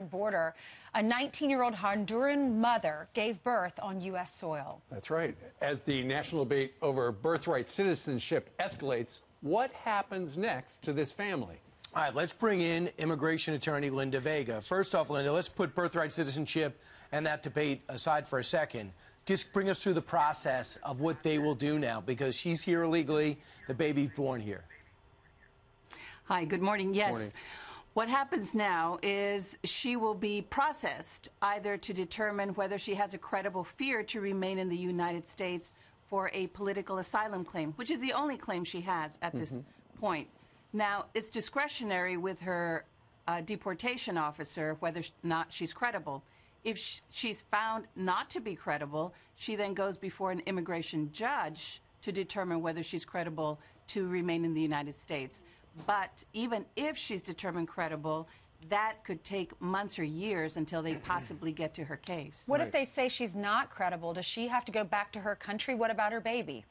border. A 19-year-old Honduran mother gave birth on U.S. soil. That's right. As the national debate over birthright citizenship escalates, what happens next to this family? All right, let's bring in immigration attorney Linda Vega. First off, Linda, let's put birthright citizenship and that debate aside for a second. Just bring us through the process of what they will do now, because she's here illegally, the baby's born here. Hi, good morning. Yes. Morning. What happens now is she will be processed either to determine whether she has a credible fear to remain in the United States for a political asylum claim, which is the only claim she has at this point. Now, it's discretionary with her deportation officer whether or not she's credible. If she's found not to be credible, she then goes before an immigration judge to determine whether she's credible to remain in the United States. But even if she's determined credible, that could take months or years until they possibly get to her case. What if they say she's not credible? Does she have to go back to her country? What about her baby?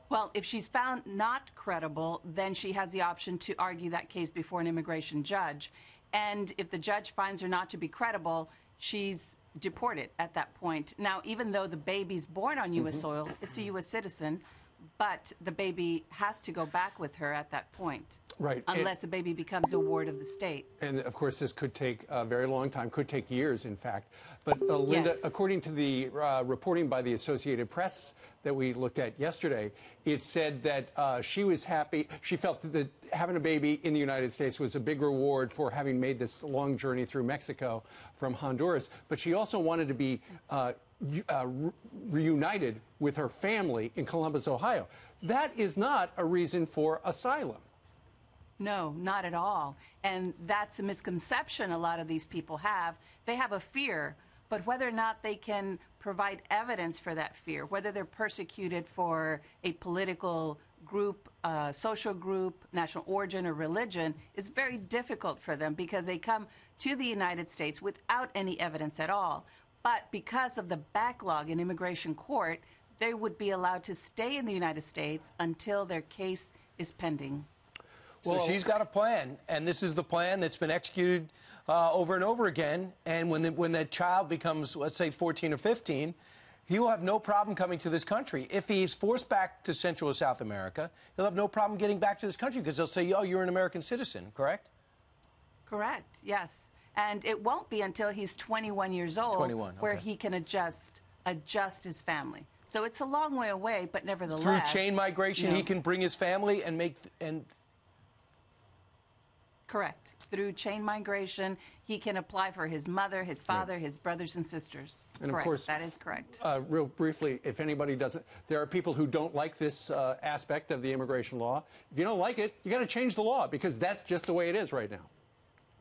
Well, if she's found not credible, then she has the option to argue that case before an immigration judge. And if the judge finds her not to be credible, she's deported at that point. Now, even though the baby's born on U.S. soil, it's a U.S. citizen, but the baby has to go back with her at that point. Right. Unless the baby becomes a ward of the state. And, of course, this could take a very long time, could take years, in fact. But, Linda, Yes. according to the reporting by the Associated Press that we looked at yesterday, it said that she was happy. She felt that having a baby in the United States was a big reward for having made this long journey through Mexico from Honduras. But she also wanted to be reunited with her family in Columbus, Ohio. That is not a reason for asylum. No, not at all. And that's a misconception a lot of these people have. They have a fear, but whether or not they can provide evidence for that fear, whether they're persecuted for a political group, social group, national origin, or religion, is very difficult for them because they come to the United States without any evidence at all. But because of the backlog in immigration court, they would be allowed to stay in the United States until their case is pending. So she's got a plan, and this is the plan that's been executed over and over again. And when that child becomes, let's say, 14 or 15, he will have no problem coming to this country. If he's forced back to Central or South America, he'll have no problem getting back to this country because they'll say, oh, you're an American citizen, correct? Correct, yes. And it won't be until he's 21 years old 21, okay. where he can adjust his family. So it's a long way away, but nevertheless... Through chain migration, he can bring his family and make... Correct. Through chain migration, he can apply for his mother, his father, his brothers and sisters. And correct. Of course, that is correct. Real briefly, if anybody doesn't, there are people who don't like this aspect of the immigration law. If you don't like it, you got to change the law because that's just the way it is right now.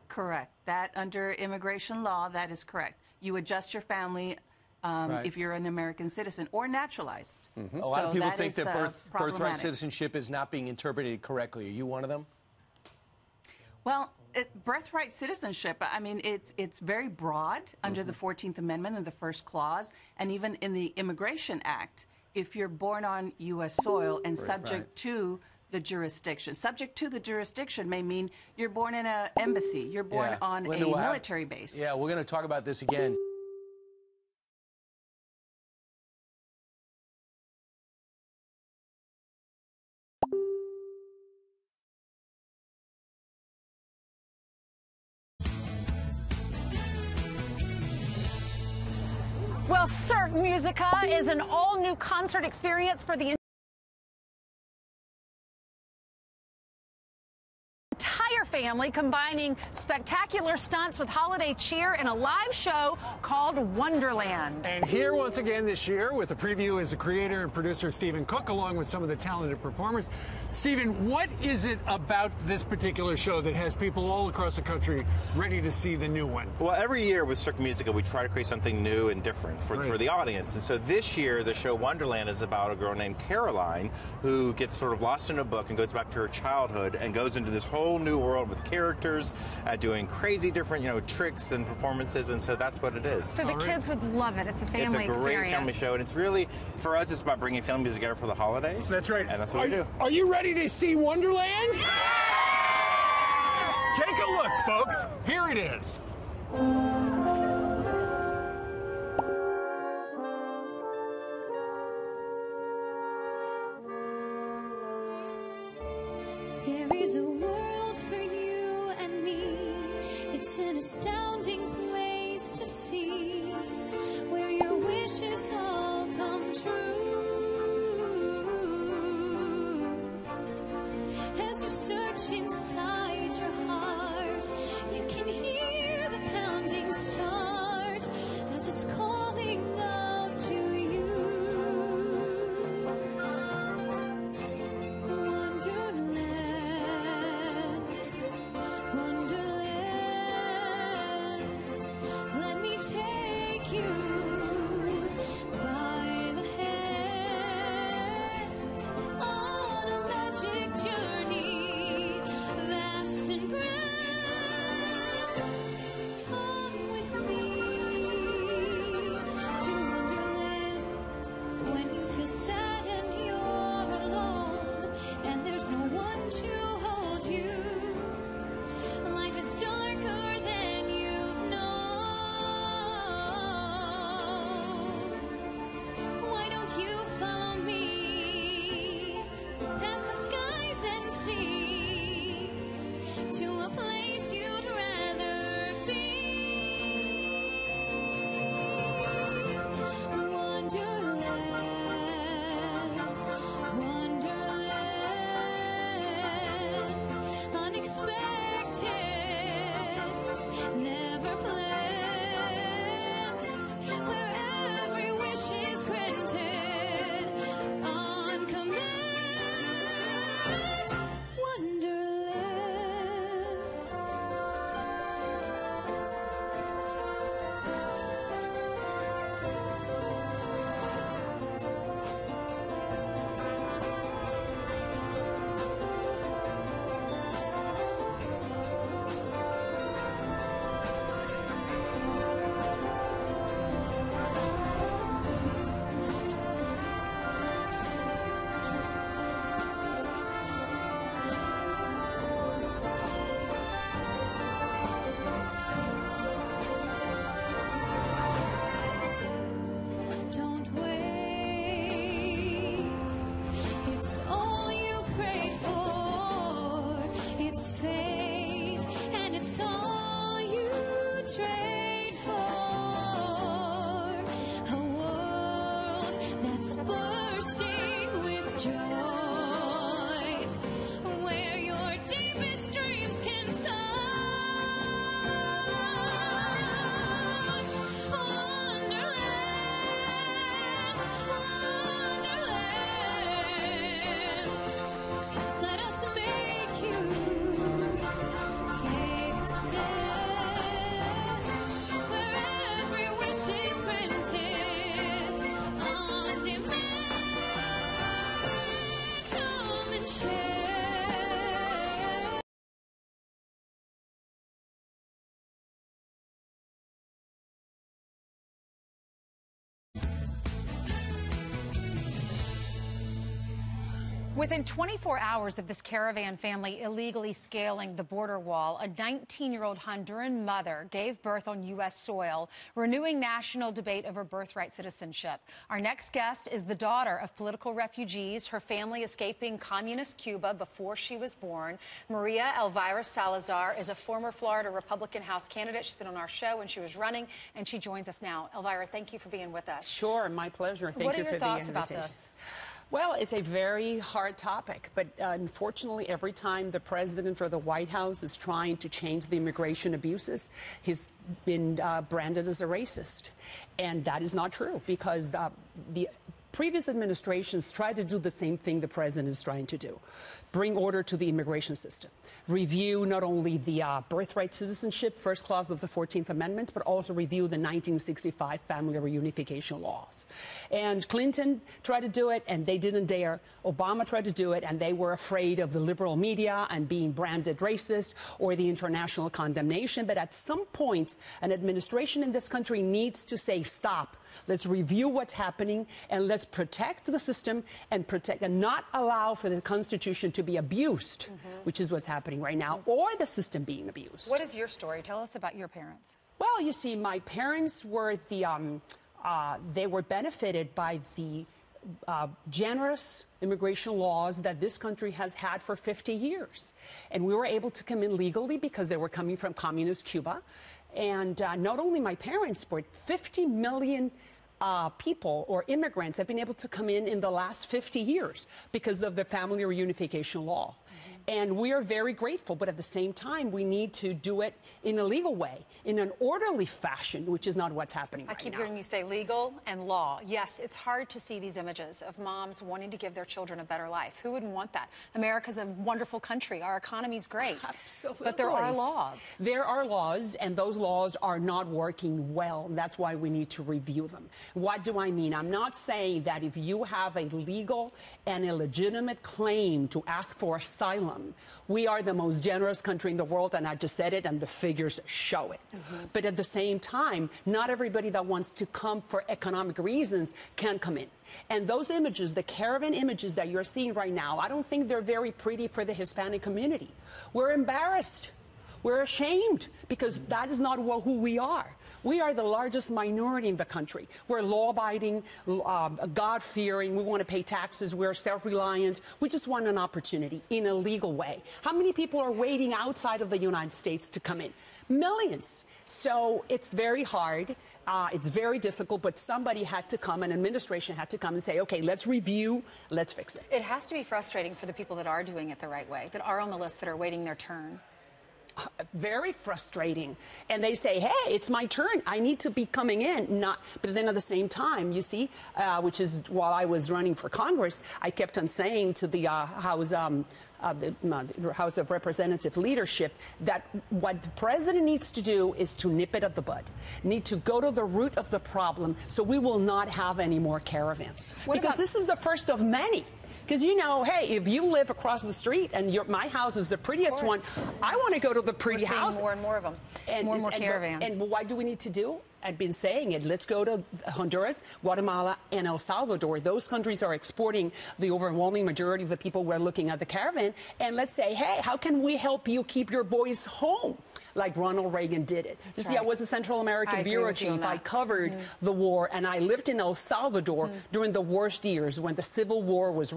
Correct. That under immigration law, that is correct. You adjust your family if you're an American citizen or naturalized. A lot of people think that birthright citizenship is not being interpreted correctly. Are you one of them? Well, birthright citizenship, I mean, it's very broad under the 14th Amendment and the first clause, and even in the Immigration Act, if you're born on U.S. soil and subject to the jurisdiction. Subject to the jurisdiction may mean you're born in an embassy, you're born on a military base. Yeah, we're going to talk about this again. Well, Cirque Musica is an all-new concert experience for the entire family, combining spectacular stunts with holiday cheer and a live show called Wonderland. And here once again this year with a preview is the creator and producer Stephen Cook, along with some of the talented performers. Stephen, what is it about this particular show that has people all across the country ready to see the new one? Well, every year with Cirque Musica, we try to create something new and different for the audience. And so this year, the show Wonderland is about a girl named Caroline who gets sort of lost in a book and goes back to her childhood and goes into this whole new world with characters doing crazy different, tricks and performances. And so that's what it is. So the kids would love it. It's a family experience. It's a great family show. And it's really, for us, it's about bringing families together for the holidays. That's right. And that's what we do. Are you ready to see Wonderland? Take a look, folks. Here it is. There is a world for you and me. It's an astounding place to see, where your wishes all come true. As you search inside your heart, you can hear the pounding start as it's calling out to you. Wonderland, Wonderland, let me take you by the hand on a magic journey, vast and grand. Come with me to Wonderland when you feel sad and you're alone, and there's no one to hold you. Life is darker than you've known. Why don't you follow me past the skies and sea to a place you'd rather be? Wonderland, Wonderland, unexpected, never planned, where every wish is granted on command. Wonderland. Don't wait, it's all you prayed for. It's fate, and it's all you trade for. A world that's bursting with joy, where your deepest dreams can soar. Wonderland, Wonderland, let us make you take a step, where every wish is granted on demand. Come and share. Within 24 hours of this caravan family illegally scaling the border wall, a 19-year-old Honduran mother gave birth on U.S. soil, renewing national debate over birthright citizenship. Our next guest is the daughter of political refugees, her family escaping communist Cuba before she was born. Maria Elvira Salazar is a former Florida Republican House candidate. She's been on our show when she was running, and she joins us now. Elvira, thank you for being with us. Sure, my pleasure. Thank What you are for your the thoughts invitation. about this? Well, it's a very hard topic, but unfortunately, every time the president or the White House is trying to change the immigration abuses, he's been branded as a racist. And that is not true, because the previous administrations tried to do the same thing the president is trying to do. Bring order to the immigration system. Review not only the birthright citizenship, first clause of the 14th Amendment, but also review the 1965 family reunification laws. And Clinton tried to do it, and they didn't dare. Obama tried to do it, and they were afraid of the liberal media and being branded racist or the international condemnation. But at some point, an administration in this country needs to say, stop. Let's review what's happening, and let's protect the system and not allow for the Constitution to be abused, which is what's happening right now, or the system being abused. What is your story? Tell us about your parents. Well, you see, my parents were they were benefited by the generous immigration laws that this country has had for 50 years. And we were able to come in legally because they were coming from communist Cuba. And not only my parents, but 50 million people or immigrants have been able to come in the last 50 years because of the family reunification law. And we are very grateful, but at the same time, we need to do it in a legal way, in an orderly fashion, which is not what's happening right now. I keep hearing you say legal and law. Yes, it's hard to see these images of moms wanting to give their children a better life. Who wouldn't want that? America's a wonderful country. Our economy's great. Absolutely. But there are laws. There are laws, and those laws are not working well. That's why we need to review them. What do I mean? I'm not saying that if you have a legal and a legitimate claim to ask for asylum, we are the most generous country in the world, and I just said it, and the figures show it. But at the same time, not everybody that wants to come for economic reasons can come in. And those images, the caravan images that you're seeing right now, I don't think they're very pretty for the Hispanic community. We're embarrassed. We're ashamed because that is not who we are. We are the largest minority in the country. We're law-abiding, God-fearing. We want to pay taxes. We're self-reliant. We just want an opportunity in a legal way. How many people are waiting outside of the United States to come in? Millions. So it's very hard. It's very difficult, but somebody had to come, an administration had to come and say, okay, let's review, let's fix it. It has to be frustrating for the people that are doing it the right way, that are on the list, that are waiting their turn. Very frustrating. And they say, hey, it's my turn. I need to be coming in. But then at the same time, you see, which is while I was running for Congress, I kept on saying to the House of Representative leadership that what the president needs to do is to nip it at the bud, need to go to the root of the problem so we will not have any more caravans. Because this is the first of many. Because, you know, hey, if you live across the street and my house is the prettiest one, I want to go to the pretty house. We're seeing more and more of them, more and more caravans. And what do we need to do? I've been saying it. Let's go to Honduras, Guatemala, and El Salvador. Those countries are exporting the overwhelming majority of the people we're looking at the caravan. And let's say, hey, how can we help you keep your boys home? Like Ronald Reagan did it. You see, I was a Central American bureau chief. I covered the war, and I lived in El Salvador during the worst years when the Civil War was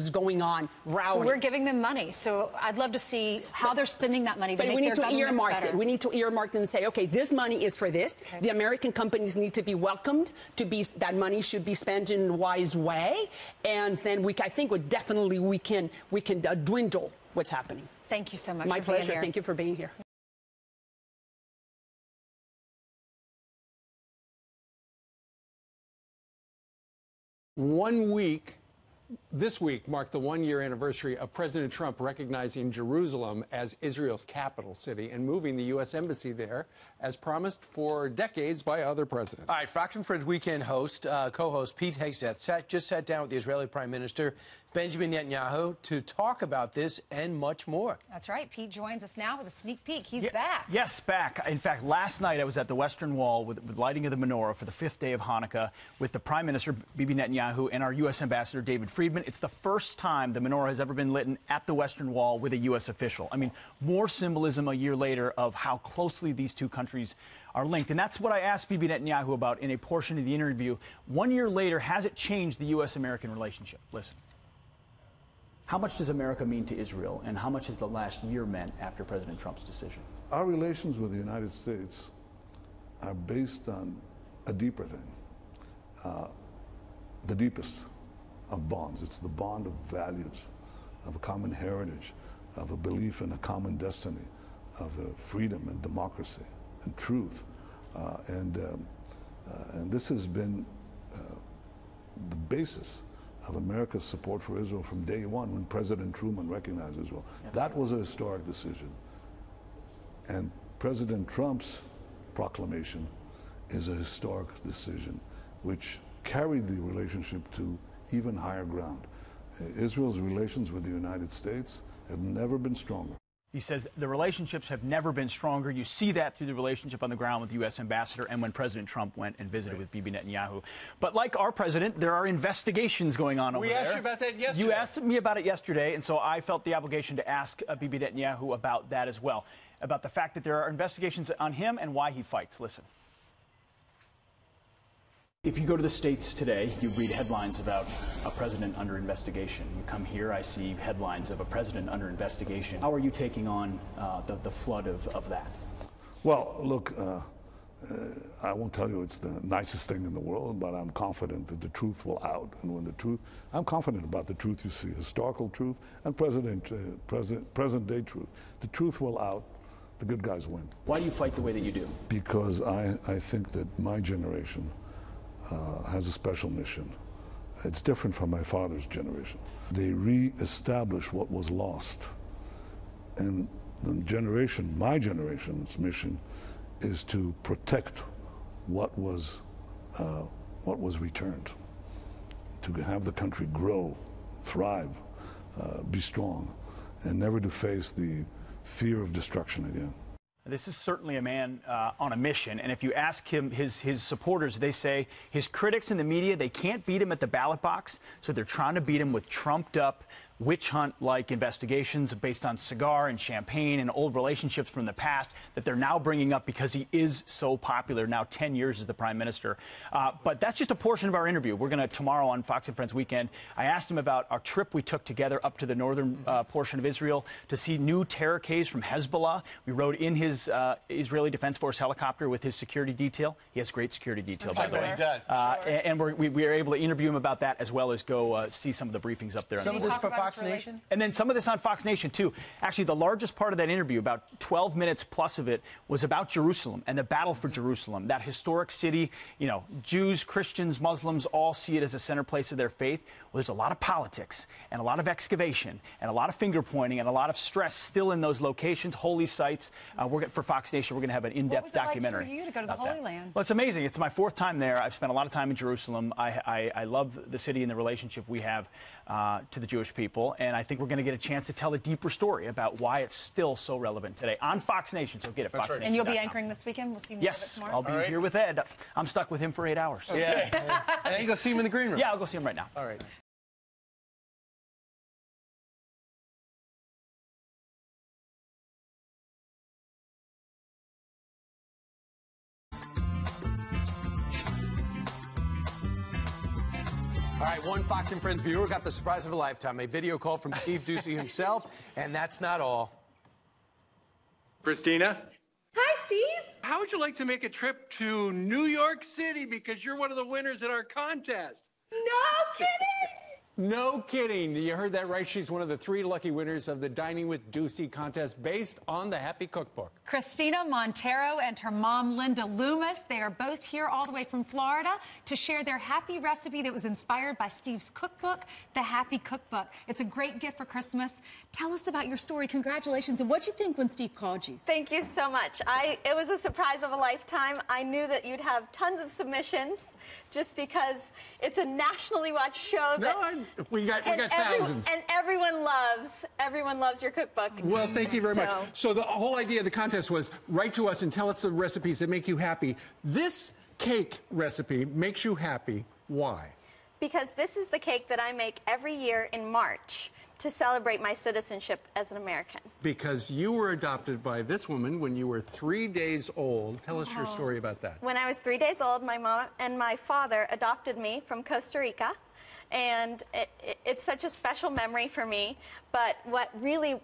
going on, rowdy. We're giving them money, so I'd love to see how they're spending that money to make their governments better. We need to earmark it and say, okay, this money is for this. Okay. The American companies need to be welcomed. That money should be spent in a wise way, and then I think we can dwindle what's happening. Thank you so much. My pleasure. Thank you for being here. This week marked the one-year anniversary of President Trump recognizing Jerusalem as Israel's capital city and moving the U.S. Embassy there, as promised for decades by other presidents. All right, Fox and Friends weekend co-host Pete Hegseth just sat down with the Israeli Prime Minister Benjamin Netanyahu to talk about this and much more. That's right. Pete joins us now with a sneak peek. He's back. Yes, back. In fact, last night I was at the Western Wall with lighting of the menorah for the 5th day of Hanukkah with the Prime Minister, Bibi Netanyahu, and our U.S. Ambassador, David Friedman. It's the first time the menorah has ever been lit at the Western Wall with a U.S. official. I mean, more symbolism a year later of how closely these two countries are linked. And that's what I asked Bibi Netanyahu about in a portion of the interview. 1 year later, has it changed the U.S.-American relationship? Listen. How much does America mean to Israel, and how much has the last year meant after President Trump's decision? Our relations with the United States are based on a deeper thing, the deepest of bonds. It's the bond of values, of a common heritage, of a belief in a common destiny, of freedom and democracy and truth. And this has been the basis of America's support for Israel from day one when President Truman recognized Israel. Yes. That was a historic decision. And President Trump's proclamation is a historic decision which carried the relationship to even higher ground. Israel's relations with the United States have never been stronger. He says the relationships have never been stronger. You see that through the relationship on the ground with the U.S. ambassador and when President Trump went and visited with Bibi Netanyahu. But like our president, there are investigations going on over there. We asked you about that yesterday. You asked me about it yesterday, and so I felt the obligation to ask Bibi Netanyahu about that as well. about the fact that there are investigations on him and why he fights. Listen. If you go to the States today, you read headlines about a president under investigation. You come here, I see headlines of a president under investigation. How are you taking on the flood of that? Well, look, I won't tell you it's the nicest thing in the world, but I'm confident that the truth will out. And when the truth, I'm confident about the truth you see, historical truth and present-day truth. The truth will out. The good guys win. Why do you fight the way that you do? Because I think that my generation has a special mission. It's different from my father's generation. They re-establish what was lost. And my generation's mission is to protect what was returned, to have the country grow, thrive, be strong, and never to face the fear of destruction again. This is certainly a man on a mission, and if you ask him, his supporters, they say his critics in the media, they can't beat him at the ballot box, so they're trying to beat him with trumped-up witch hunt-like investigations based on cigar and champagne and old relationships from the past that they're now bringing up because he is so popular, now 10 years as the prime minister. But that's just a portion of our interview. We're going to, tomorrow on Fox & Friends Weekend, I asked him about our trip we took together up to the northern portion of Israel to see new terror caves from Hezbollah. We rode in his Israeli Defense Force helicopter with his security detail. He has great security detail, by the way. He does. And we were able to interview him about that as well as go see some of the briefings up there. Some of this for Fox Nation? And then some of this on Fox Nation, too. Actually, the largest part of that interview, about 12 minutes plus of it, was about Jerusalem and the battle for Jerusalem, that historic city. You know, Jews, Christians, Muslims all see it as a center place of their faith. Well, there's a lot of politics and a lot of excavation and a lot of finger pointing and a lot of stress still in those locations, holy sites. For Fox Nation, we're going to have an in-depth documentary. What was it like for you to go to the Holy Land? Well, it's amazing. It's my 4th time there. I've spent a lot of time in Jerusalem. I love the city and the relationship we have to the Jewish people, and I think we're going to get a chance to tell a deeper story about why it's still so relevant today on Fox Nation. So get it, Fox Nation. And you'll be anchoring this weekend? We'll see more of it tomorrow? I'll be here with Ed. I'm stuck with him for 8 hours. Okay. Yeah. And then you go see him in the green room. Yeah, I'll go see him right now. All right. All right, one Fox & Friends viewer got the surprise of a lifetime, a video call from Steve Doocy himself, and that's not all. Christina? Hi, Steve. How would you like to make a trip to New York City because you're one of the winners in our contest? No kidding. No kidding. You heard that right. She's one of the 3 lucky winners of the Dining with Doocy contest based on the Happy Cookbook. Christina Montero and her mom, Linda Loomis. They are both here all the way from Florida to share their happy recipe that was inspired by Steve's cookbook, the Happy Cookbook. It's a great gift for Christmas. Tell us about your story. Congratulations. And what'd you think when Steve called you? Thank you so much. It was a surprise of a lifetime. I knew that you'd have tons of submissions just because it's a nationally watched show. We got thousands. And everyone loves your cookbook. Well, thank you very much. So the whole idea of the contest was write to us and tell us the recipes that make you happy. This cake recipe makes you happy. Why? Because this is the cake that I make every year in March to celebrate my citizenship as an American. Because you were adopted by this woman when you were 3 days old. Tell us your story about that. When I was 3 days old, my mom and my father adopted me from Costa Rica. And it's such a special memory for me. But what really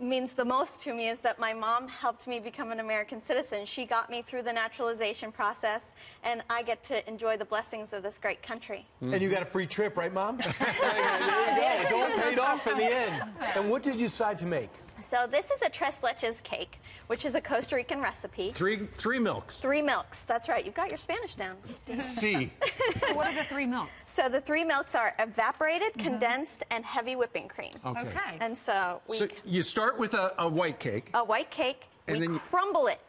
means the most to me is that my mom helped me become an American citizen. She got me through the naturalization process, and I get to enjoy the blessings of this great country. And you got a free trip, right, Mom? There you go. It's all paid off in the end. And what did you decide to make? So this is a tres leches cake, which is a Costa Rican recipe. Three milks. 3 milks. That's right. You've got your Spanish down, Steve. See. So what are the 3 milks? So the 3 milks are evaporated, condensed, and heavy whipping cream. Okay. And so you start with a white cake. A white cake. And we then crumble it.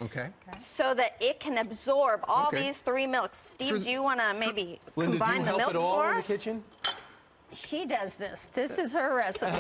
Okay. So that it can absorb all these 3 milks. Steve, do you want to maybe Linda, combine the milks for us? Linda, do you help at all in the kitchen? She does this. This is her recipe.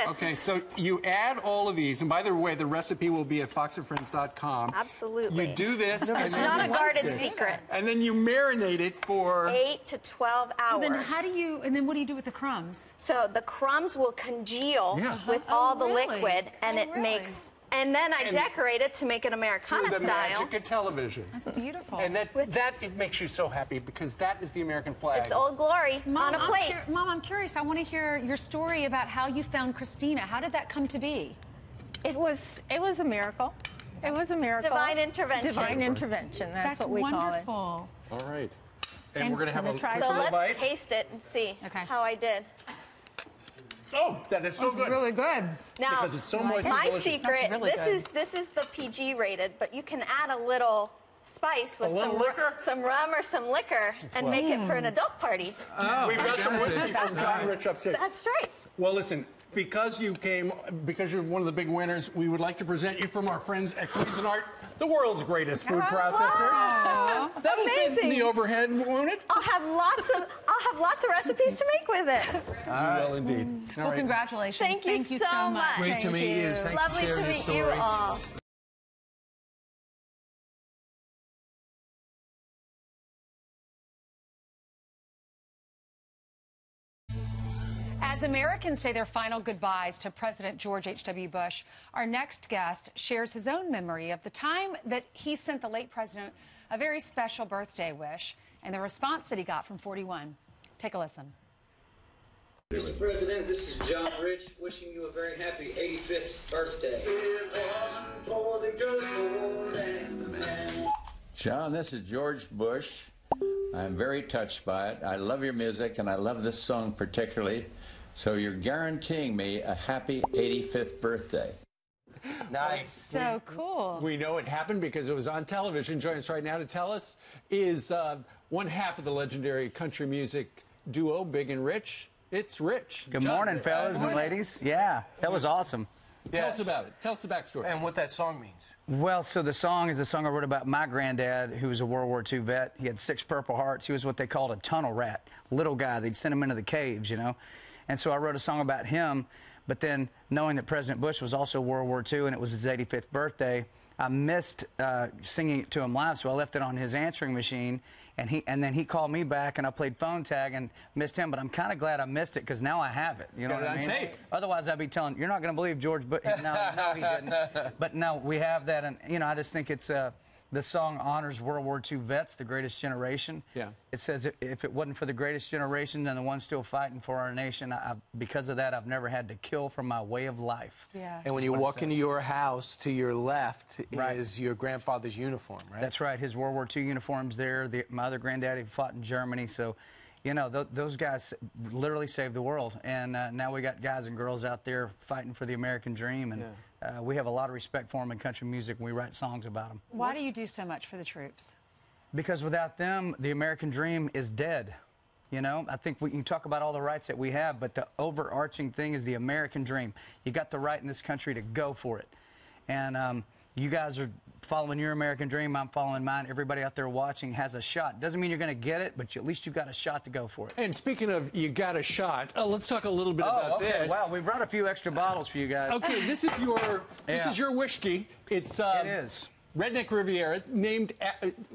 Okay, so you add all of these, and by the way, the recipe will be at foxandfriends.com. Absolutely. You do this. It's not a guarded secret. And then you marinate it for 8 to 12 hours. Well, then and then what do you do with the crumbs? So the crumbs will congeal with all the liquid, and it makes. And then I decorate it to make it Americana Through the style. magic of television. That's beautiful. And that it makes you so happy because that is the American flag. It's Old Glory on a plate. Mom, I'm curious. I want to hear your story about how you found Christina. How did that come to be? It was a miracle. It was a miracle. Divine intervention. Divine intervention. That's what we wonderful. call it. All right. And we're going to have a try So some. let's taste it and see how I did. Oh, that is so good. Really good. Now, because it's so moist and my delicious. secret, Really this is the PG rated, but you can add a little spice with some rum or some liquor and make it for an adult party. We've got some whiskey from John Rich upstairs. That's right. Well, listen, because you're one of the big winners, we would like to present you from our friends at Cuisinart, the world's greatest food processor. That'll fit in the overhead, won't it? I'll have lots of recipes to make with it. You will indeed. Well, congratulations. Thank you so much. Great to meet you. Thanks for Lovely sharing to your meet story. you all. As Americans say their final goodbyes to President George H.W. Bush, our next guest shares his own memory of the time that he sent the late president a very special birthday wish and the response that he got from 41. Take a listen. Mr. President, this is John Rich wishing you a very happy 85th birthday. It wasn't for the good Lord and the man. John, this is George Bush. I'm very touched by it. I love your music, and I love this song particularly. So you're guaranteeing me a happy 85th birthday. Nice. So cool. We know it happened because it was on television. Joining us right now to tell us is one half of the legendary country music duo, Big and Rich. It's Rich. Good morning, fellas and ladies. Yeah, that was awesome. Tell us about it. Tell us the backstory. And what that song means. Well, so the song is a song I wrote about my granddad, who was a World War II vet. He had 6 Purple Hearts. He was what they called a tunnel rat, little guy. They'd send him into the caves, you know. And so I wrote a song about him. But then knowing that President Bush was also World War II and it was his 85th birthday, I missed singing it to him live, so I left it on his answering machine. And then he called me back, and I played phone tag and missed him. But I'm kind of glad I missed it because now I have it. You know what I mean? Tape. Otherwise, I'd be telling you're not going to believe George Bush. No, he didn't. But no, we have that, and you know, I just think it's the song honors World War II vets, the greatest generation. Yeah. It says if it wasn't for the greatest generation, then the ones still fighting for our nation. Because of that, I've never had to kill for my way of life. Yeah. And when you walk into your house, to your left is your grandfather's uniform, right? That's right. His World War II uniform's there. My other granddaddy fought in Germany, so you know those guys literally saved the world. And now we got guys and girls out there fighting for the American dream, and we have a lot of respect for them in country music, and we write songs about them. Why do you do so much for the troops? Because without them, the American dream is dead. You know, I think we can talk about all the rights that we have, but the overarching thing is the American dream. You got the right in this country to go for it. And you guys are following your American dream. I'm following mine. Everybody out there watching has a shot. Doesn't mean you're going to get it, but at least you've got a shot to go for it. And speaking of you got a shot, let's talk a little bit about this. Wow, we brought a few extra bottles for you guys. Okay, this is your whiskey. It is. Redneck Riviera, named,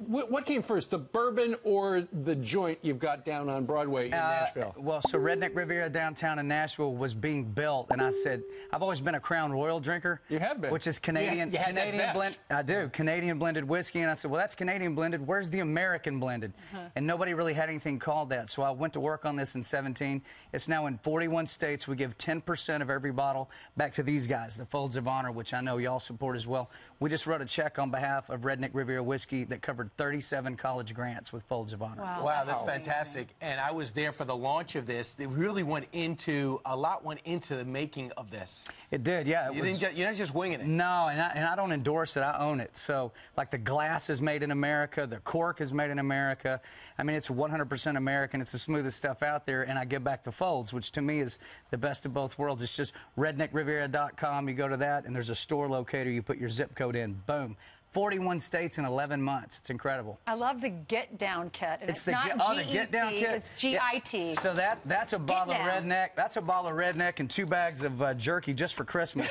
what came first, the bourbon or the joint you've got down on Broadway in Nashville? Well, so Redneck Riviera downtown in Nashville was being built, and I said, I've always been a Crown Royal drinker. You have been. Which is Canadian, Canadian blend. I do, Canadian blended whiskey, and I said, well, that's Canadian blended. Where's the American blended? And nobody really had anything called that, so I went to work on this in 17. It's now in 41 states. We give 10% of every bottle back to these guys, the Folds of Honor, which I know y'all support as well. We just wrote a check on behalf of Redneck Riviera Whiskey that covered 37 college grants with Folds of Honor. Wow, that's fantastic. And I was there for the launch of this. It really went into, a lot went into the making of this. It did, yeah. You're not just winging it. No, and I don't endorse it. I own it. So, like, the glass is made in America. The cork is made in America. I mean, it's 100% American. It's the smoothest stuff out there. And I give back the Folds, which to me is the best of both worlds. It's just redneckriviera.com. You go to that, and there's a store locator. You put your zip code in. Boom. 41 states in 11 months. It's incredible. I love the Get Down kit. And it's not the Get Down kit. It's G-I-T. Yeah. So that's a bottle of Redneck. That's a bottle of Redneck and 2 bags of jerky just for Christmas.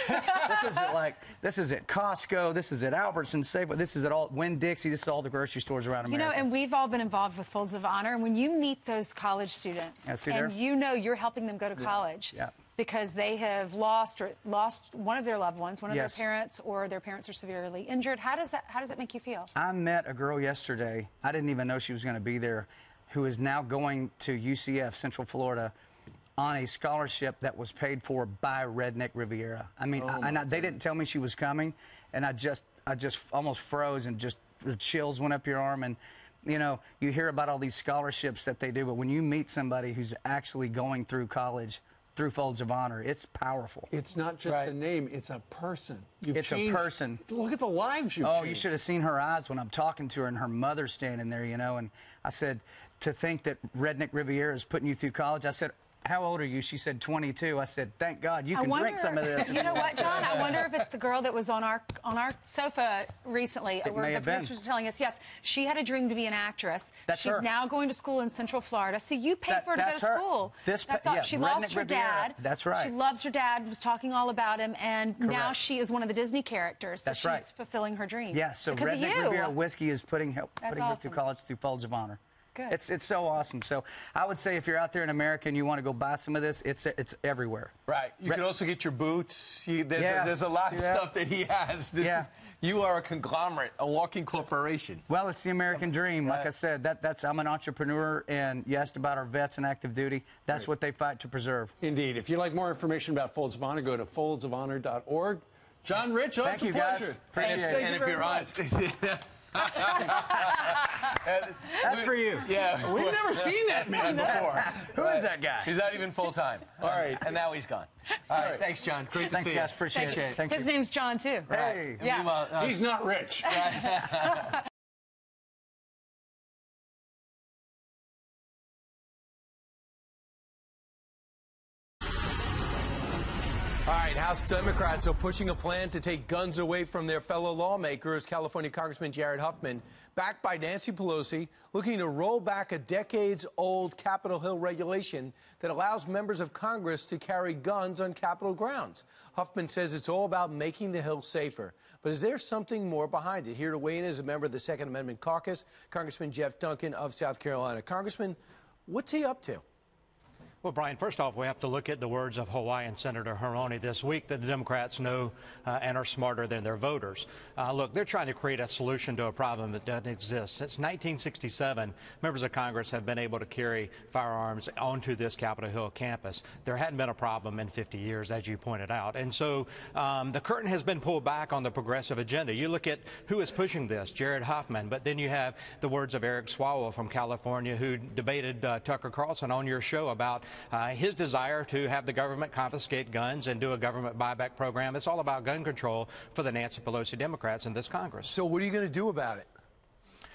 This is at Costco. This is at Albertsons, Safeway. This is at all Winn-Dixie. This is all the grocery stores around America. You know, and we've all been involved with Folds of Honor. And when you meet those college students, and you know you're helping them go to college. Yeah. because they have lost one of their loved ones, one of Yes. their parents, or their parents are severely injured. How does that make you feel? I met a girl yesterday, I didn't even know she was going to be there, who is now going to UCF, Central Florida, on a scholarship that was paid for by Redneck Riviera. I mean, they didn't tell me she was coming, and I just almost froze, and just the chills went up your arm. And you know, you hear about all these scholarships that they do, but when you meet somebody who's actually going through college through Folds of Honor, it's powerful. It's not just a name, it's a person. It's a person. Look at the lives you've changed. You should have seen her eyes when I'm talking to her, and her mother's standing there, you know. And I said, to think that Redneck Riviera is putting you through college. I said, how old are you? She said 22. I said, thank God you can drink some of this. You know what, John? I wonder if it's the girl that was on our sofa recently, where the producers were telling us, yes, she had a dream to be an actress. She's now going to school in Central Florida. So you paid for her to go to school. That's all. She lost her dad. That's right. She loves her dad, was talking all about him, and now she is one of the Disney characters. So she's fulfilling her dream. Yes, so Redneck Riviera Whiskey is putting her through college through Folds of Honor. Good. It's so awesome. So I would say if you're out there in America and you want to go buy some of this, it's everywhere. Right. You can also get your boots. There's a lot of stuff that he has. You are a conglomerate, a walking corporation. Well, it's the American dream. Like I said, I'm an entrepreneur, and you asked about our vets and active duty. That's what they fight to preserve. Indeed. If you'd like more information about Folds of Honor, go to foldsofhonor.org. John Rich, always Thank you, a pleasure. guys. Appreciate it. And if you're on... That's for you. Yeah. We've never seen that man before. Who is that guy? He's not even full-time. All right. And now he's gone. All right. Thanks, John. Great to see you. Thanks, guys. Appreciate it. Thank His name's John, too. Hey. Yeah. He's not rich. All right, House Democrats are pushing a plan to take guns away from their fellow lawmakers. California Congressman Jared Huffman, backed by Nancy Pelosi, looking to roll back a decades-old Capitol Hill regulation that allows members of Congress to carry guns on Capitol grounds. Huffman says it's all about making the Hill safer. But is there something more behind it? Here to weigh in is a member of the Second Amendment Caucus, Congressman Jeff Duncan of South Carolina. Congressman, what's he up to? Well, Brian, first off, we have to look at the words of Hawaiian Senator Hironi this week that the Democrats know and are smarter than their voters. Look, they're trying to create a solution to a problem that doesn't exist. Since 1967, members of Congress have been able to carry firearms onto this Capitol Hill campus. There hadn't been a problem in 50 years, as you pointed out. And so the curtain has been pulled back on the progressive agenda. You look at who is pushing this, Jared Huffman, but then you have the words of Eric Swalwell from California, who debated Tucker Carlson on your show about his desire to have the government confiscate guns and do a government buyback program. It's all about gun control for the Nancy Pelosi Democrats in this Congress. So what are you going to do about it?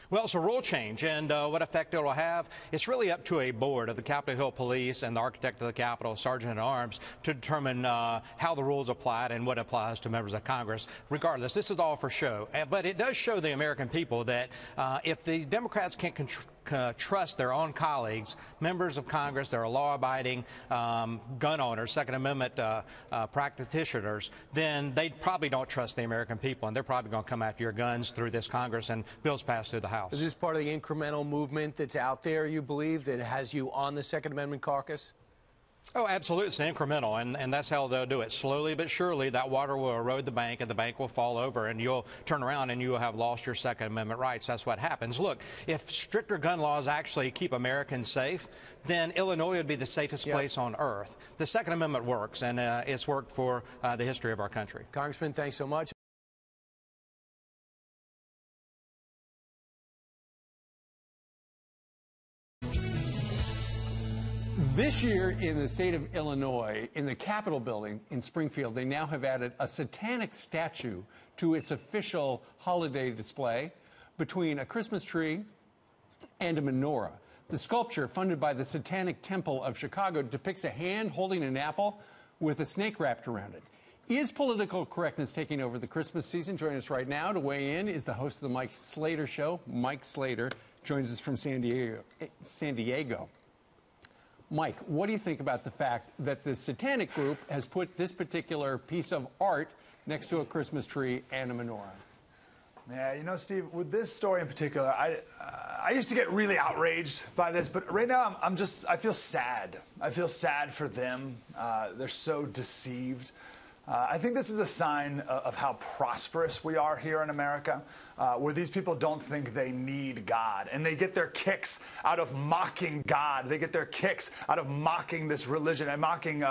Well, it's a rule change, and what effect it will have, it's really up to a board of the Capitol Hill Police and the architect of the Capitol, Sergeant at Arms, to determine how the rules applied and what applies to members of Congress. Regardless, this is all for show. But it does show the American people that if the Democrats can't trust their own colleagues, members of Congress, that are law-abiding gun owners, Second Amendment practitioners, then they probably don't trust the American people, and they're probably going to come after your guns through this Congress and bills passed through the House. Is this part of the incremental movement that's out there, you believe, that has you on the Second Amendment caucus? Oh, absolutely. It's incremental, and that's how they'll do it. Slowly but surely, that water will erode the bank, and the bank will fall over, and you'll turn around and you will have lost your Second Amendment rights. That's what happens. Look, if stricter gun laws actually keep Americans safe, then Illinois would be the safest place on earth. The Second Amendment works, and it's worked for the history of our country. Congressman, thanks so much. This year in the state of Illinois, in the Capitol building in Springfield, they now have added a satanic statue to its official holiday display between a Christmas tree and a menorah. The sculpture, funded by the Satanic Temple of Chicago, depicts a hand holding an apple with a snake wrapped around it. Is political correctness taking over the Christmas season? Joining us right now to weigh in is the host of the Mike Slater Show. Mike Slater joins us from San Diego. Mike, what do you think about the fact that the Satanic group has put this particular piece of art next to a Christmas tree and a menorah? Yeah, you know, Steve, with this story in particular, I used to get really outraged by this, but right now I feel sad. I feel sad for them. They're so deceived. I think this is a sign of how prosperous we are here in America, where these people don't think they need God, and they get their kicks out of mocking God. They get their kicks out of mocking this religion and mocking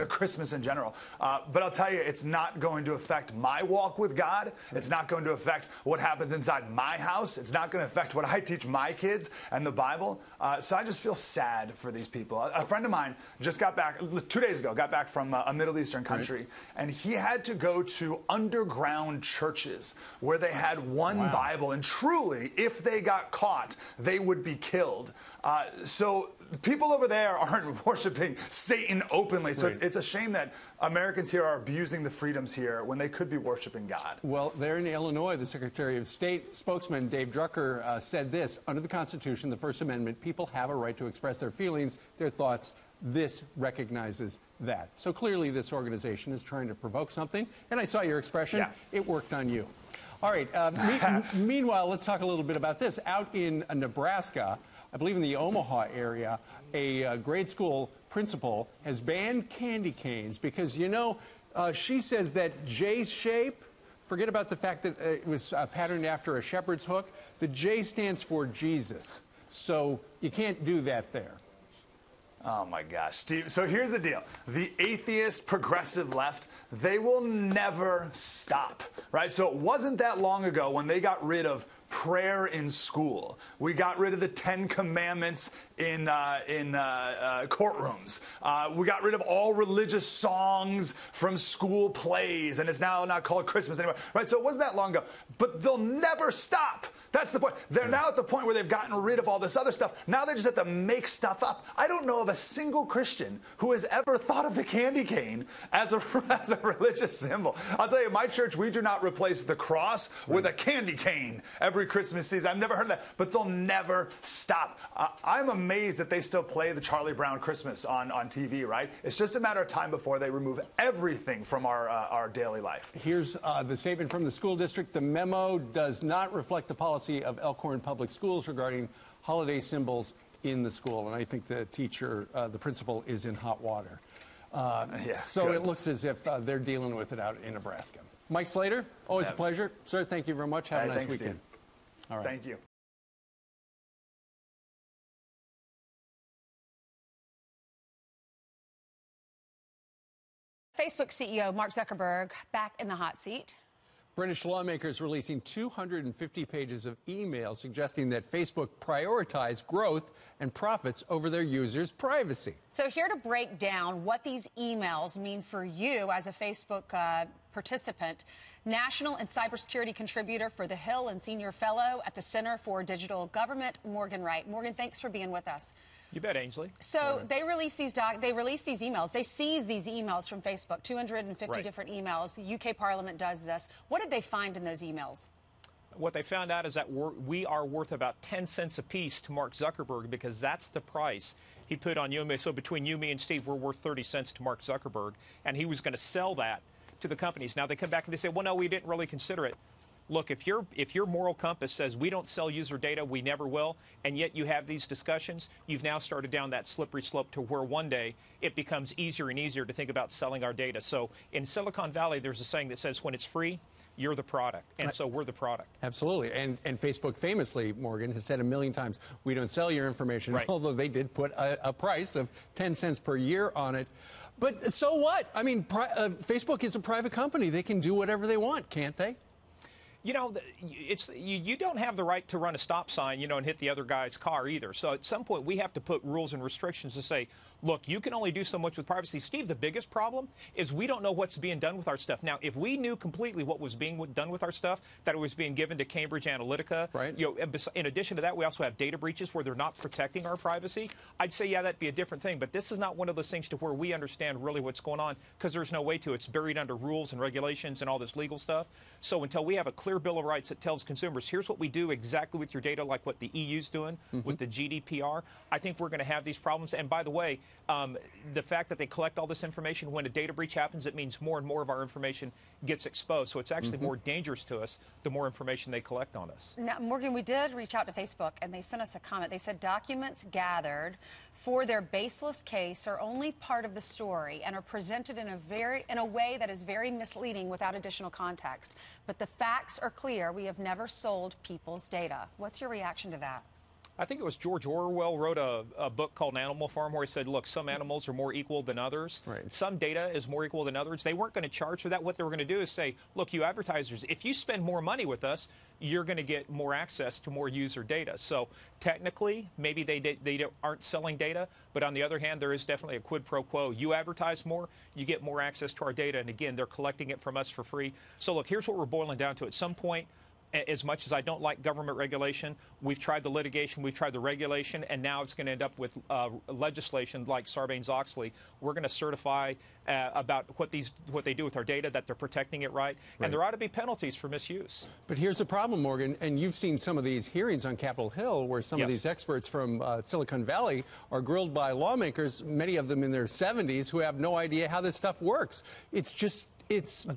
Christmas in general. But I'll tell you, it's not going to affect my walk with God. It's not going to affect what happens inside my house. It's not going to affect what I teach my kids and the Bible. So I just feel sad for these people. A friend of mine just got back, 2 days ago, got back from a Middle Eastern country, and he had to go to underground churches where they had one Bible, and truly, if they got caught, they would be killed. So people over there aren't worshiping Satan openly. So it's a shame that Americans here are abusing the freedoms here when they could be worshiping God. Well, there in Illinois, the Secretary of State spokesman, Dave Drucker, said this: under the Constitution, the First Amendment, people have a right to express their feelings, their thoughts. This recognizes that. So clearly this organization is trying to provoke something. And I saw your expression. Yeah. It worked on you. All right. Meanwhile, let's talk a little bit about this. Out in Nebraska, I believe in the Omaha area, a grade school principal has banned candy canes because, you know, she says that J's shape, forget about the fact that it was patterned after a shepherd's hook. The J stands for Jesus. So you can't do that there. Oh, my gosh, Steve. So here's the deal. The atheist progressive left, they will never stop, right? So it wasn't that long ago when they got rid of prayer in school. We got rid of the 10 Commandments in courtrooms. We got rid of all religious songs from school plays, and it's now not called Christmas anymore, right? So it wasn't that long ago. But they'll never stop. That's the point. They're now at the point where they've gotten rid of all this other stuff. Now they just have to make stuff up. I don't know of a single Christian who has ever thought of the candy cane as a religious symbol. I'll tell you, my church, we do not replace the cross with a candy cane every Christmas season. I've never heard of that, but they'll never stop. I'm amazed that they still play the Charlie Brown Christmas on TV, right? It's just a matter of time before they remove everything from our daily life. Here's the statement from the school district. The memo does not reflect the policy of Elkhorn Public Schools regarding holiday symbols in the school. And I think the teacher, the principal, is in hot water. So it looks as if they're dealing with it out in Nebraska. Mike Slater, always a pleasure. Sir, thank you very much. Have a nice weekend. All right. Thank you. Facebook CEO Mark Zuckerberg back in the hot seat. British lawmakers releasing 250 pages of email suggesting that Facebook prioritize growth and profits over their users' privacy. So here to break down what these emails mean for you as a Facebook participant, national and cybersecurity contributor for The Hill and senior fellow at the Center for Digital Government, Morgan Wright. Morgan, thanks for being with us. You bet, Ainsley. So they release these emails. They seize these emails from Facebook, 250 different emails. UK Parliament does this. What did they find in those emails? What they found out is that we are worth about 10 cents apiece to Mark Zuckerberg because that's the price he put on you and me. So between you, me, and Steve, we're worth 30 cents to Mark Zuckerberg, and he was going to sell that to the companies. Now they come back and they say, well, no, we didn't really consider it. Look, if your moral compass says we don't sell user data, we never will, and yet you have these discussions, you've now started down that slippery slope to where one day it becomes easier and easier to think about selling our data. So in Silicon Valley, there's a saying that says when it's free, you're the product. And so we're the product. Absolutely. And Facebook famously, Morgan, has said a million times, we don't sell your information, although they did put a price of 10 cents per year on it. But so what? I mean, Facebook is a private company. They can do whatever they want, can't they? You know, you don't have the right to run a stop sign, and hit the other guy's car either. So at some point, we have to put rules and restrictions to say, look, you can only do so much with privacy. Steve, the biggest problem is we don't know what's being done with our stuff. Now, if we knew completely what was being done with our stuff, that it was being given to Cambridge Analytica, in addition to that, we also have data breaches where they're not protecting our privacy. I'd say, yeah, that'd be a different thing. But this is not one of those things to where we understand really what's going on because there's no way to. It's buried under rules and regulations and all this legal stuff. So until we have a clear clear Bill of Rights that tells consumers, here's what we do exactly with your data, like what the EU's doing with the GDPR, I think we're going to have these problems. And by the way, the fact that they collect all this information, when a data breach happens, it means more and more of our information gets exposed. So it's actually more dangerous to us the more information they collect on us. Now, Morgan, we did reach out to Facebook, and they sent us a comment. They said documents gathered for their baseless case are only part of the story and are presented in a way that is very misleading without additional context. But the facts are clear. We have never sold people's data. What's your reaction to that? I think it was George Orwell wrote a book called Animal Farm where he said, look, some animals are more equal than others. Right. Some data is more equal than others. They weren't going to charge for that. What they were going to do is say, look, you advertisers, if you spend more money with us, you're going to get more access to more user data. So technically, maybe they aren't selling data, but on the other hand, there is definitely a quid pro quo. You advertise more, you get more access to our data. And again, they're collecting it from us for free. So look, here's what we're boiling down to. At some point, as much as I don't like government regulation, we've tried the litigation, we've tried the regulation, and now it's going to end up with legislation like Sarbanes-Oxley. We're going to certify about what they do with our data, that they're protecting it right, and there ought to be penalties for misuse. But here's the problem, Morgan, and you've seen some of these hearings on Capitol Hill where some of these experts from Silicon Valley are grilled by lawmakers, many of them in their 70s, who have no idea how this stuff works. It's just... It's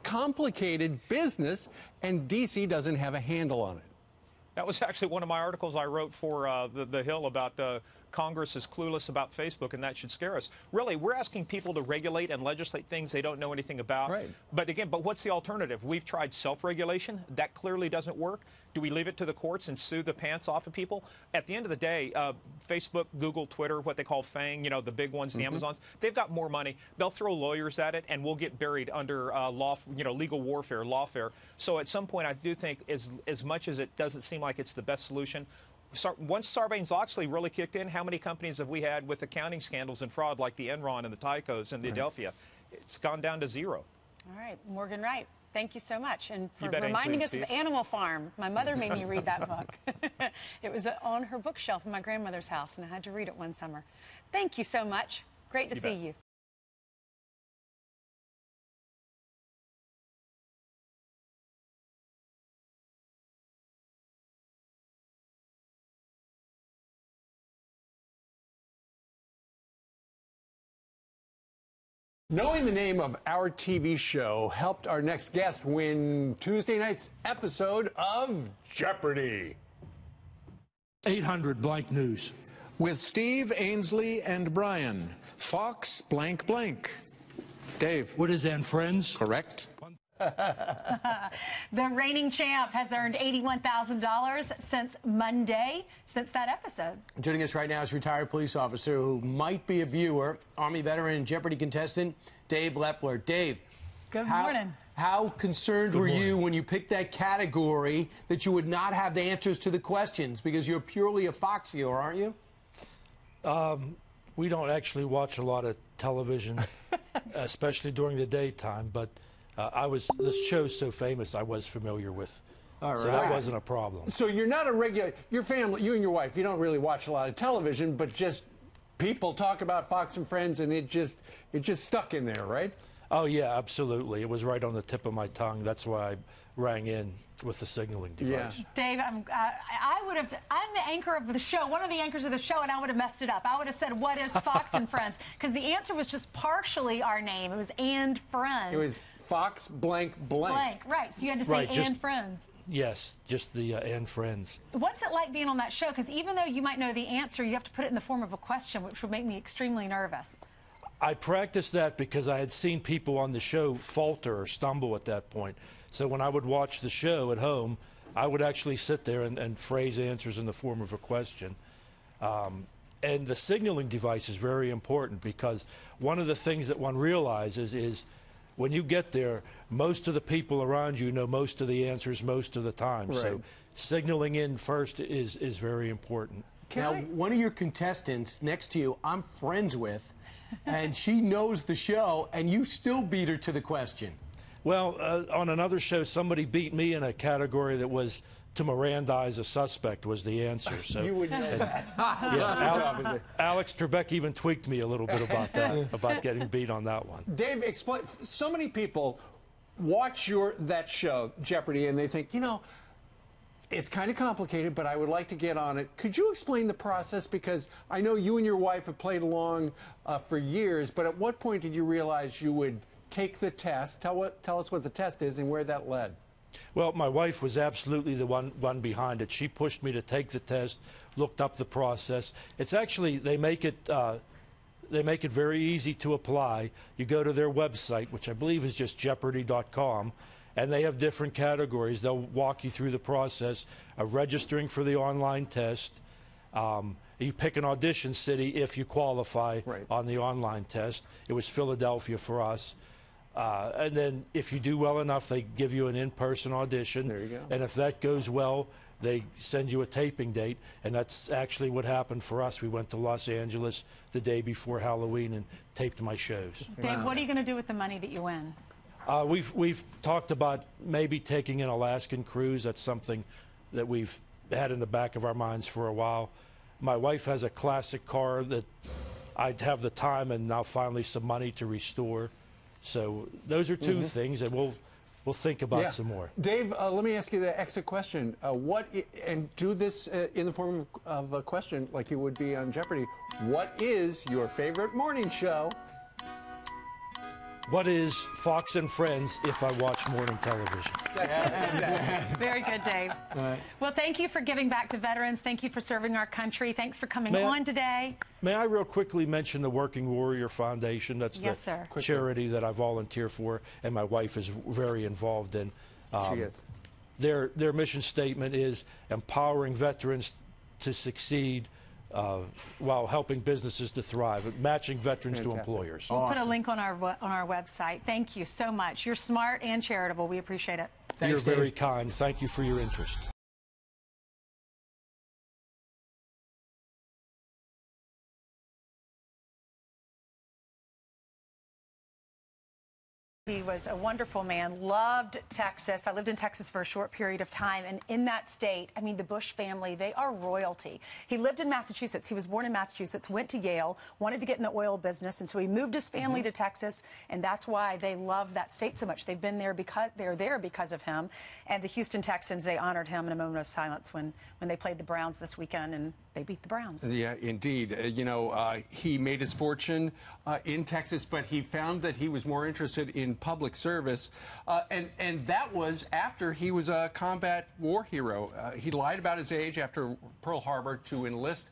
complicated business, and D.C. doesn't have a handle on it. That was actually one of my articles I wrote for the Hill about Congress is clueless about Facebook, and that should scare us. Really, we're asking people to regulate and legislate things they don't know anything about. Right. But again, what's the alternative? We've tried self-regulation. That clearly doesn't work. Do we leave it to the courts and sue the pants off of people? At the end of the day, Facebook, Google, Twitter, what they call FANG, the big ones, the Amazons, they've got more money. They'll throw lawyers at it, and we'll get buried under legal warfare, lawfare. So at some point, I do think, as much as it doesn't seem like it's the best solution, once Sarbanes-Oxley really kicked in, how many companies have we had with accounting scandals and fraud like the Enron and the Tycos and the Adelphia? It's gone down to zero. All right, Morgan Wright, thank you so much. And for reminding us of Animal Farm. My mother made me read that book. It was on her bookshelf in my grandmother's house, and I had to read it one summer. Thank you so much. Great to see you. Knowing the name of our TV show helped our next guest win Tuesday night's episode of Jeopardy! 800 blank news. With Steve, Ainsley, and Brian. Fox blank blank. Dave. What is and friends? Correct. The reigning champ has earned $81,000 since Monday, since that episode. Joining us right now is retired police officer who might be a viewer, Army veteran and Jeopardy contestant, Dave Leffler. Dave. Good morning. How concerned were you when you picked that category that you would not have the answers to the questions? Because you're purely a Fox viewer, aren't you? We don't actually watch a lot of television, especially during the daytime, but this show's so famous I was familiar with. All right. So that wasn't a problem. So you're not a regular, your family, you and your wife, you don't really watch a lot of television, but just people talk about Fox and Friends, and it just stuck in there, right? Oh, yeah, absolutely. It was right on the tip of my tongue. That's why I rang in with the signaling device. Yeah. Dave, I'm the anchor of the show, one of the anchors of the show, and I would have messed it up. I would have said, what is Fox and Friends? Because the answer was just partially our name. It was and Friends. It was Fox blank blank. Blank, right. So you had to say and Friends. Yes, just the and Friends. What's it like being on that show? Because even though you might know the answer, you have to put it in the form of a question, which would make me extremely nervous. I practiced that because I had seen people on the show falter or stumble at that point. So when I would watch the show at home, I would actually sit there and phrase answers in the form of a question. And the signaling device is very important because one of the things that one realizes is when you get there, most of the people around you know most of the answers most of the time. Right. So signaling in first is very important. One of your contestants next to you, I'm friends with, and she knows the show, and you still beat her to the question. Well, on another show, somebody beat me in a category that was to Mirandize a suspect was the answer. So, you would know that. Yeah, Alex Trebek even tweaked me a little bit about that, about getting beat on that one. Dave, explain. So many people watch that show, Jeopardy, and they think, you know, it's kind of complicated, but I would like to get on it. Could you explain the process? Because I know you and your wife have played along for years, but at what point did you realize you would take the test? Tell us what the test is and where that led. Well, my wife was absolutely the one behind it. She pushed me to take the test, looked up the process. It's actually, they make it very easy to apply. You go to their website, which I believe is just jeopardy.com, and they have different categories. They'll walk you through the process of registering for the online test. You pick an audition city if you qualify on the online test. It was Philadelphia for us. And then if you do well enough, they give you an in-person audition. There you go. And if that goes well, they send you a taping date. And that's actually what happened for us. We went to Los Angeles the day before Halloween and taped my shows. Dave, what are you going to do with the money that you win? We've talked about maybe taking an Alaskan cruise. That's something that we've had in the back of our minds for a while. My wife has a classic car that I'd have the time and now finally some money to restore. So those are two things, and we'll think about some more. Dave, let me ask you the exit question. And do this in the form of a question like you would be on Jeopardy. What is your favorite morning show? What is Fox and Friends if I watch morning television? Very good, Dave. Well, thank you for giving back to veterans. Thank you for serving our country. Thanks for coming on today. May I real quickly mention the Working Warrior Foundation? That's the charity that I volunteer for, and my wife is very involved in. She is. Their mission statement is empowering veterans to succeed while helping businesses to thrive, matching veterans to employers. We'll put a link on our website. Thank you so much. You're smart and charitable. We appreciate it. You're very kind. Thank you for your interest. He was a wonderful man, loved Texas. I lived in Texas for a short period of time, and in that state, I mean, the Bush family, they are royalty. He lived in Massachusetts. He was born in Massachusetts, went to Yale, wanted to get in the oil business, and so he moved his family to Texas, and that's why they love that state so much. They've been there because they're there because of him. And the Houston Texans, they honored him in a moment of silence when they played the Browns this weekend, and they beat the Browns. Yeah, indeed. He made his fortune in Texas, but he found that he was more interested in public service, and that was after he was a combat war hero. He lied about his age after Pearl Harbor to enlist